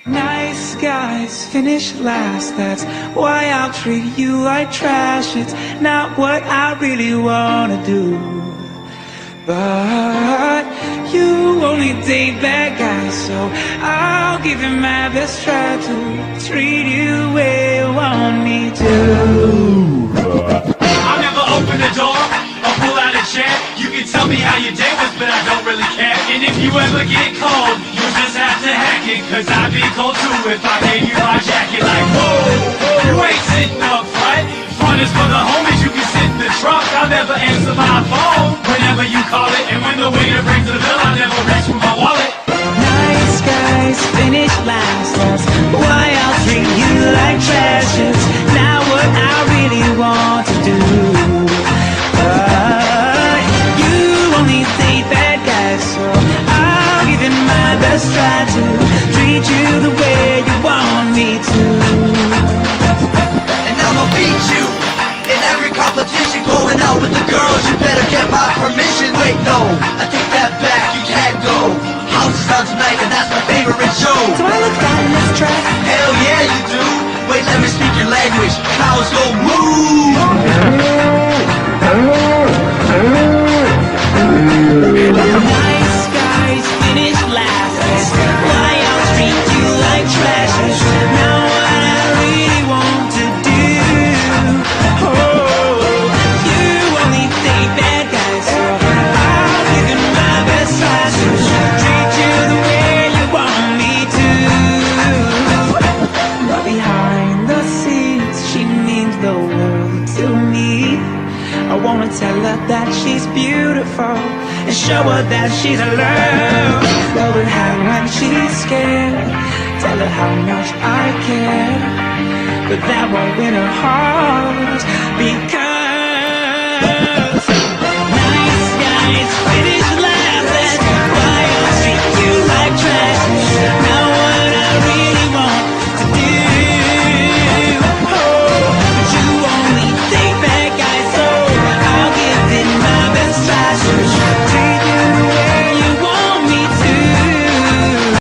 Nice guys finish last, that's why I'll treat you like trash. It's not what I really wanna do, but you only date bad guys, so I'll give it my best try to treat you the way you want me to. I'll never open the door or pull out a chair. You can tell me how your day was, but I don't really care. And if you ever get cold, you'll just have to hack it, cause I'd be cold too if I gave you my jacket. Like, whoa, you ain't sitting up front. Front is for the homies, you can sit in the trunk. I'll never answer my phone whenever you call it. And when the waiter brings the bill, I'll never reach for my wallet. Nice guys finish last, that's why I'll treat you like trash. It's not what I really want to do, but you only date bad guys, so I'll give it my best try to treat you the way you want me to. And I'ma beat you in every competition. Going out with the girls, you better get my permission. Wait, no, I take that back, you can't go. House is on tonight and that's my favorite show. Do I look fine in this dress? Hell yeah you do. Wait, let me speak your language. Cows go moo. Nice guys finish last, that's why I'll treat you like trash. It's not what I really want to do. Oh, you only date bad guys, so I'll give it my best try to treat you the way you want me to. But behind the scenes, she means the world to me. I wanna tell her that she's beautiful and show her that she's alone. Love her how when she's scared, tell her how much I care, but that won't win her heart because